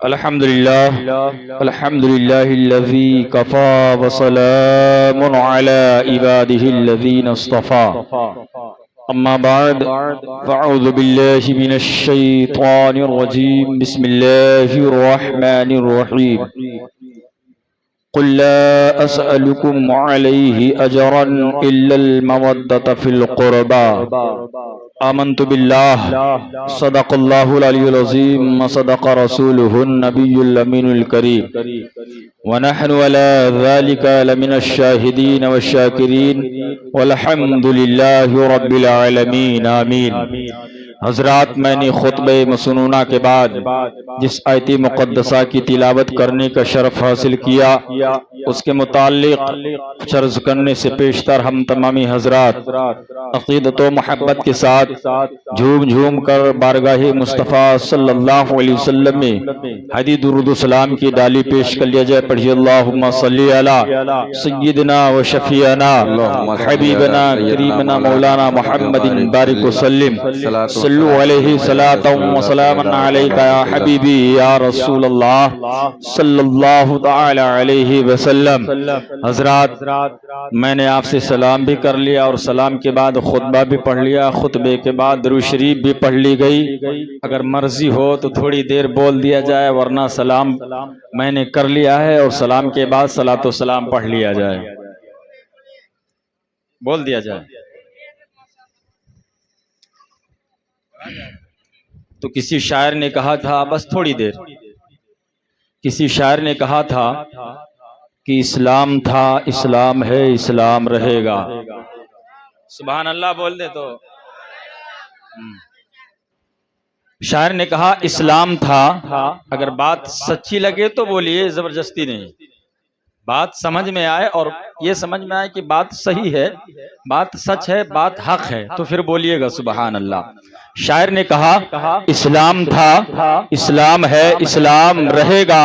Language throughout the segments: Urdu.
الحمد لله الذي كفى وسلام على عباده الذين اصطفى أما بعد فأعوذ بالله من الشيطان الرجيم بسم الله الرحمن الرحيم قل لا أسألكم عليه أجرا إلا المودة في القربى آمنت بالله صدق الله العلي العظيم وصدق رسوله النبي الأمين الكريم ونحن على ذلك لمن الشاهدين والشاكرين والحمد لله رب العالمين آمین۔ حضرات، میں نے خطبہ مسنونہ کے بعد جس آیت مقدسہ کی تلاوت کرنے کا شرف حاصل کیا اس کے متعلق عرض کرنے سے پیشتر ہم تمامی حضرات عقیدت و محبت کے ساتھ جھوم جھوم کر بارگاہ مصطفیٰ صلی اللہ علیہ وسلم میں ہدی درود و سلام کی ڈالی پیش کر لیا جائے۔ پڑھیے اللہم صلی علی سیدنا و شفیعنا حبیبنا قریبنا مولانا محمد بارک وسلم صلو علیہ صلاۃ و سلام علیک یا حبیبی یا رسول اللہ صلی اللہ تعالی علیہ وسلم۔ حضرات، میں نے آپ سے سلام بھی کر لیا اور سلام کے بعد خطبہ بھی پڑھ لیا، خطبے کے بعد درود شریف بھی پڑھ لی گئی۔ اگر مرضی ہو تو تھوڑی دیر بول دیا جائے، ورنہ سلام میں نے کر لیا ہے اور سلام کے بعد صلاۃ و سلام پڑھ لیا جائے، بول دیا جائے۔ تو کسی شاعر نے کہا تھا، بس تھوڑی دیر، کسی شاعر نے کہا تھا کہ اسلام تھا، اسلام ہے، اسلام رہے گا۔ سبحان اللہ بول دے تو۔ شاعر نے کہا اسلام تھا، اگر بات سچی لگے تو بولیے، زبردستی نہیں، بات سمجھ میں آئے اور یہ سمجھ میں آئے کہ بات صحیح ہے، بات سچ ہے، بات حق ہے، تو پھر بولیے گا سبحان اللہ۔ شاعر نے کہا اسلام تھا، اسلام ہے، اسلام رہے گا،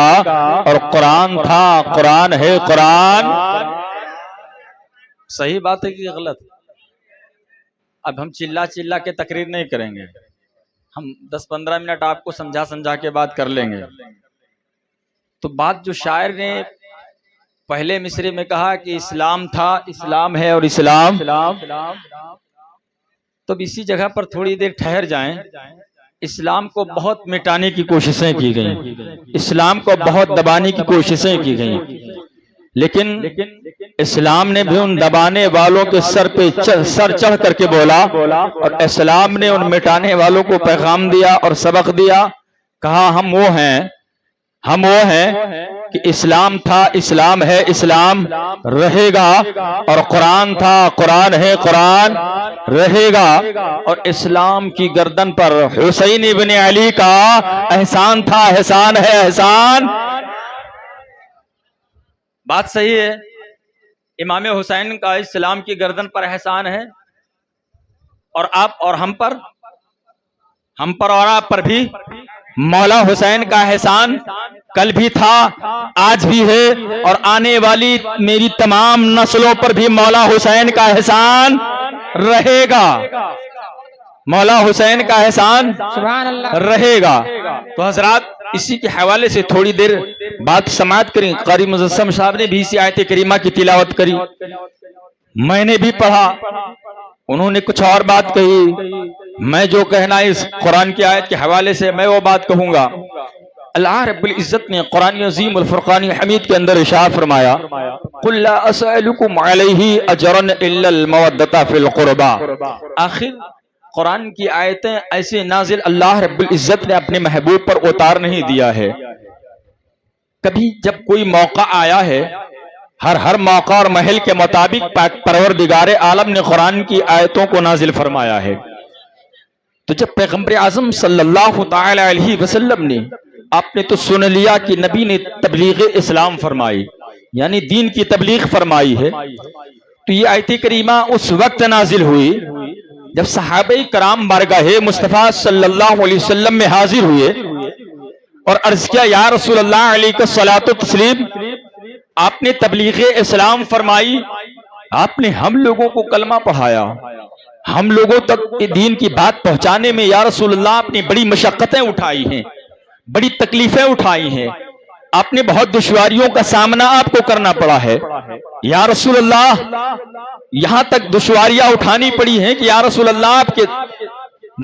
اور قرآن تھا، قرآن ہے، قرآن۔ صحیح بات ہے کہ غلط؟ اب ہم چلا چلا کے تقریر نہیں کریں گے، ہم 10-15 منٹ آپ کو سمجھا کے بات کر لیں گے۔ تو بات جو شاعر نے پہلے مصرے میں کہا کہ اسلام تھا، اسلام ہے اور اسلام، تو اسی جگہ پر تھوڑی دیر ٹھہر جائیں۔ اسلام کو بہت مٹانے کی کوششیں کی گئیں، اسلام کو بہت دبانے کی کوششیں کی گئیں، لیکن اسلام نے بھی ان دبانے والوں کے سر پہ سر چڑھ کر کے بولا، اور اسلام نے ان مٹانے والوں کو پیغام دیا اور سبق دیا۔ کہا ہم وہ ہیں کہ اسلام تھا، اسلام ہے، اسلام رہے گا، اور قرآن تھا، قرآن ہے، قرآن رہے گا۔ اور اسلام کی گردن پر حسین ابن علی کا احسان تھا، احسان ہے، احسان۔ بات صحیح ہے، امام حسین کا اسلام کی گردن پر احسان ہے، اور آپ اور ہم پر اور آپ پر بھی مولا حسین کا احسان کل بھی تھا، آج بھی ہے، اور آنے والی میری تمام نسلوں پر بھی مولا حسین کا احسان رہے گا، مولا حسین کا احسان رہے گا۔ تو حضرات، اسی کے حوالے سے تھوڑی دیر بات سماعت کریں۔ قاری مجسم صاحب نے بھی اسی آیت کریمہ کی تلاوت کری، میں نے بھی پڑھا، انہوں نے کچھ اور بات کہی، میں جو کہنا اس قرآن کی آیت کے حوالے سے میں وہ بات کہوں گا۔ اللہ رب العزت نے قرآن عظیم الفرقان حمید کے اندر ارشاد فرمایا، قل لا اسألکم علیہ اجرا الا المودۃ فی القربى۔ آخر قرآن کی آیتیں ایسے نازل اللہ رب العزت نے اپنے محبوب پر اتار نہیں دیا ہے، کبھی جب کوئی موقع آیا ہے، ہر موقع اور محل کے مطابق پاک پروردگار عالم نے قرآن کی آیتوں کو نازل فرمایا ہے۔ تو جب پیغمبر اعظم صلی اللہ تعالی علیہ وسلم نے، آپ نے تو سن لیا کہ نبی نے تبلیغ اسلام فرمائی، یعنی دین کی تبلیغ فرمائی ہے، تو یہ آیت کریمہ اس وقت نازل ہوئی جب صحابہ کرام بارگاہ مصطفیٰ صلی اللہ علیہ وسلم میں حاضر ہوئے اور عرض کیا، یا رسول اللہ علیہ الصلاۃ والتسلیم، آپ نے تبلیغ اسلام فرمائی، آپ نے ہم لوگوں کو کلمہ پڑھایا، ہم لوگوں تک دین کی بات پہنچانے میں یا رسول اللہ آپ نے بڑی مشقتیں اٹھائی ہیں، بڑی تکلیفیں اٹھائی ہیں، آپ نے بہت دشواریوں کا سامنا آپ کو کرنا پڑا ہے۔ یا رسول اللہ، یہاں تک دشواریاں اٹھانی پڑی ہیں کہ یا رسول اللہ آپ کے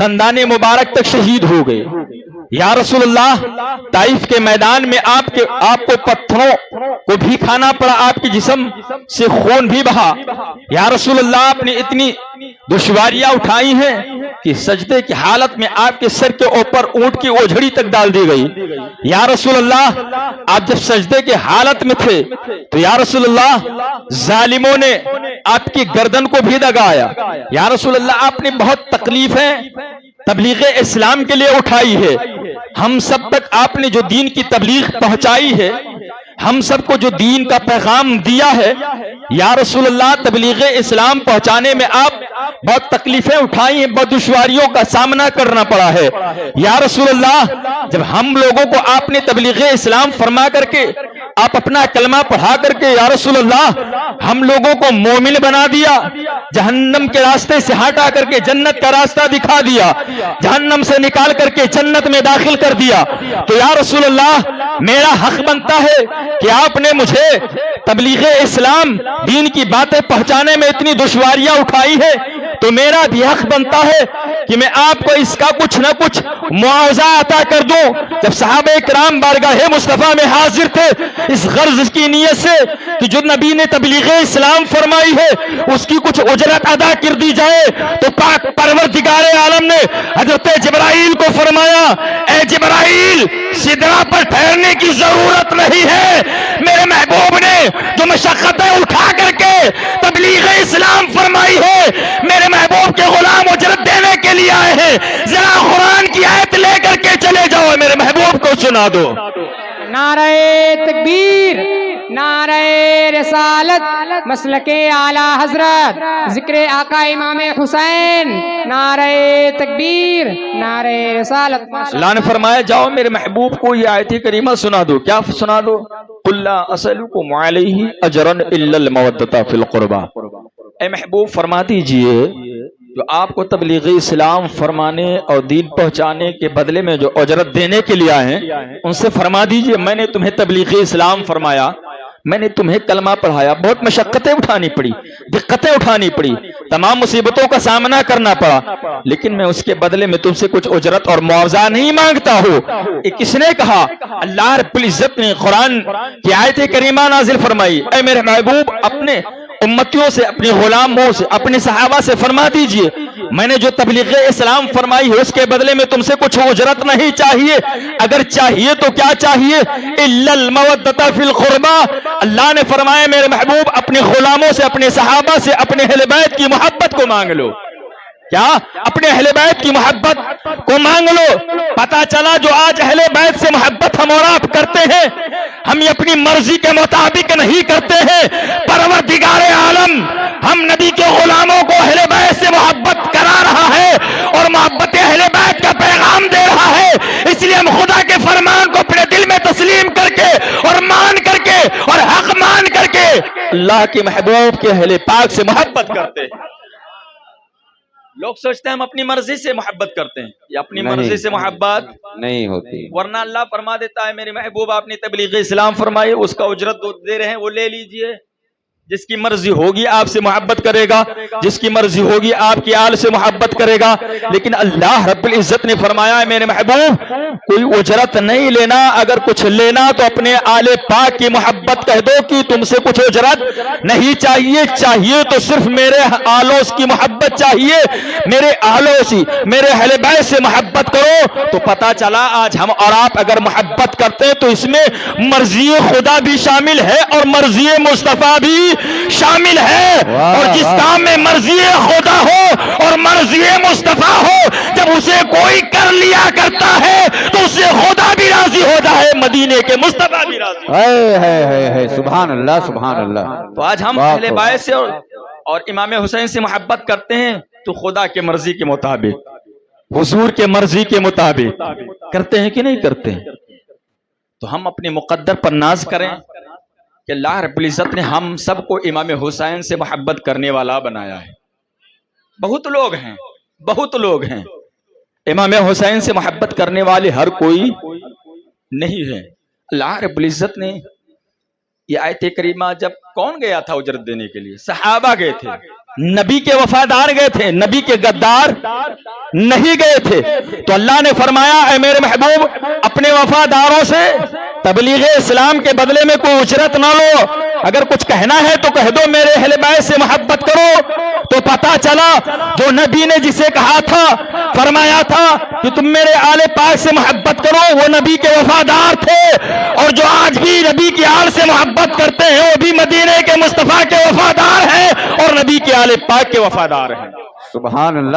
دندان مبارک تک شہید ہو گئے۔ یا رسول اللہ، طائف کے میدان میں آپ کو پتھروں کو بھی کھانا پڑا، آپ کے جسم سے خون بھی بہا۔ یا رسول اللہ، آپ نے اتنی دشواریاں اٹھائی ہیں کہ سجدے کی حالت میں آپ کے سر کے اوپر اونٹ کی اوجھڑی تک ڈال دی گئی۔ یا رسول اللہ، آپ جب سجدے کے حالت میں تھے تو یا رسول اللہ ظالموں نے آپ کی گردن کو بھی دگایا۔ یا رسول اللہ، آپ نے بہت تکلیفیں تبلیغ اسلام کے لیے اٹھائی ہے۔ ہم سب تک آپ نے جو دین کی تبلیغ پہنچائی ہے، ہم سب کو جو دین کا پیغام دیا ہے، یا رسول اللہ تبلیغ اسلام پہنچانے میں آپ بہت تکلیفیں اٹھائی ہیں، بہت دشواریوں کا سامنا کرنا پڑا ہے۔ یا رسول اللہ، جب ہم لوگوں کو آپ نے تبلیغ اسلام فرما کر کے، آپ اپنا کلمہ پڑھا کر کے یا رسول اللہ ہم لوگوں کو مومن بنا دیا، جہنم کے راستے سے ہٹا کر کے جنت کا راستہ دکھا دیا، جہنم سے نکال کر کے جنت میں داخل کر دیا، تو یا رسول اللہ میرا حق بنتا ہے کہ آپ نے مجھے تبلیغ اسلام دین کی باتیں پہنچانے میں اتنی دشواریاں اٹھائی ہے، تو میرا بھی حق بنتا ہے کہ میں آپ کو اس کا کچھ نہ کچھ معاوضہ عطا کر دوں۔ جب صحابہ کرام بارگاہ مصطفیٰ میں حاضر تھے اس غرض کی نیت سے کہ جو نبی نے تبلیغ اسلام فرمائی ہے اس کی کچھ اجرت ادا کر دی جائے، تو پاک پروردگار عالم نے حضرت جبرائیل کو فرمایا، اے جبرائیل سدرہ پر ٹھہرنے کی ضرورت نہیں ہے، میرے محبوب نے جو مشقتیں اٹھا کر کے تبلیغ اسلام فرمائی ہے، میرے محبوب کے غلام اجرت دینے کے لیے آئے ہیں، ذرا قرآن کی آیت لے کر کے چلے جاؤ، میرے محبوب کو سنا دو۔ نعرہ تکبیر، نعرہ رسالت، مسلک اعلی حضرت، ذکر آقا امام حسین، نعرہ تکبیر، نعرہ رسالت۔ اللہ نے فرمایا جاؤ میرے محبوب کو یہ آیت کریمہ سنا دو۔ کیا سنا دو؟ قُلْ لَا أَسْأَلُكُمْ عَلَيْهِ أَجْرًا إِلَّا الْمَوَدَّةَ فِي الْقُرْبَى۔ اے محبوب فرما دیجئے جو آپ کو تبلیغ اسلام فرمانے اور دین پہنچانے کے بدلے میں جو اجرت دینے کے لیے آئے ہیں ان سے فرما دیجئے میں نے تمہیں تبلیغ اسلام فرمایا، میں نے تمہیں کلمہ پڑھایا، بہت مشقتیں اٹھانی پڑی، دقتیں اٹھانی پڑی، تمام مصیبتوں کا سامنا کرنا پڑا، لیکن میں اس کے بدلے میں تم سے کچھ اجرت اور معاوضہ نہیں مانگتا ہوں۔ یہ کس نے کہا؟ اللہ رب العزت نے قرآن کی آیت کریمہ نازل فرمائی۔ اے میرے محبوب اپنے امتیوں سے، اپنے غلاموں سے، اپنے صحابہ سے فرما دیجئے میں نے جو تبلیغ اسلام فرمائی ہے اس کے بدلے میں تم سے کچھ اجرت نہیں چاہیے، اگر چاہیے تو کیا چاہیے؟ الا المودۃ فی القربى۔ اللہ نے فرمایا میرے محبوب اپنے غلاموں سے، اپنے صحابہ سے، اپنے اہل بیت کی محبت کو مانگ لو۔ کیا؟ اپنے اہل بیت کی محبت کو مانگ لو۔ پتا چلا جو آج اہل بیت سے محبت ہم اور آپ کرتے ہیں، ہم یہ اپنی مرضی کے مطابق نہیں کرتے ہیں، پروردگار عالم ہم نبی کے غلاموں کو اہل بیت سے محبت کرا رہا ہے اور محبت اہل بیت کا پیغام دے رہا ہے، اس لیے ہم خدا کے فرمان کو اپنے دل میں تسلیم کر کے اور مان کر کے اور حق مان کر کے اللہ کے محبوب کے اہل پاک سے محبت کرتے ہیں۔ لوگ سوچتے ہیں ہم اپنی مرضی سے محبت کرتے ہیں، یا اپنی مرضی سے محبت نہیں ہوتی، ورنہ اللہ فرما دیتا ہے میرے محبوب آپ نے تبلیغ اسلام فرمائی، اس کا اجرت دے رہے ہیں وہ لے لیجئے، جس کی مرضی ہوگی آپ سے محبت کرے گا، جس کی مرضی ہوگی آپ کی آل سے محبت کرے گا، لیکن اللہ رب العزت نے فرمایا ہے میرے محبوب کوئی اجرت نہیں لینا، اگر کچھ لینا تو اپنے آل پاک کی محبت کہہ دو کہ تم سے کچھ اجرت نہیں چاہیے، چاہیے تو صرف میرے آلوس کی محبت چاہیے، میرے آلوسی میرے اہل بیت سے محبت کرو، تو پتا چلا آج ہم اور آپ اگر محبت کرتے ہیں تو اس میں مرضی خدا بھی شامل ہے اور مرضی مصطفیٰ بھی شامل ہے، اور جس کام میں مرضی خدا ہو اور مرضی مصطفیٰ ہو جب اسے کوئی کر لیا کرتا ہے تو اسے خدا بھی راضی ہوتا ہے، مدینے کے مصطفیٰ بھی راضی ہے سبحان اللہ سبحان اللہ۔ تو آج ہم اہل بیت سے اور امام حسین سے محبت کرتے ہیں تو خدا کے مرضی کے مطابق، حضور کے مرضی کے مطابق کرتے ہیں کہ نہیں کرتے ہیں؟ تو ہم اپنے مقدر پر ناز کریں کہ اللہ رب العزت نے ہم سب کو امام حسین سے محبت کرنے والا بنایا ہے۔ بہت لوگ ہیں امام حسین سے محبت کرنے والے، ہر کوئی نہیں ہے. اللہ رب العزت نے یہ آیت کریمہ جب کون گیا تھا اجرت دینے کے لیے؟ صحابہ گئے تھے. نبی کے وفادار گئے تھے, نبی کے غدار نہیں گئے تھے. تو اللہ نے فرمایا اے میرے محبوب اپنے وفاداروں سے تبلیغ اسلام کے بدلے میں کوئی اجرت نہ لو. اگر کچھ کہنا ہے تو کہہ دو میرے اہل بیت سے محبت کرو. تو پتا چلا جو نبی نے جسے کہا تھا, فرمایا تھا کہ تم میرے آل پاک سے محبت کرو, وہ نبی کے وفادار تھے. اور جو آج بھی نبی کی آل سے محبت کرتے ہیں وہ بھی مدینے کے مصطفیٰ کے وفادار ہیں اور نبی کے آل پاک کے وفادار ہیں. سبحان اللہ.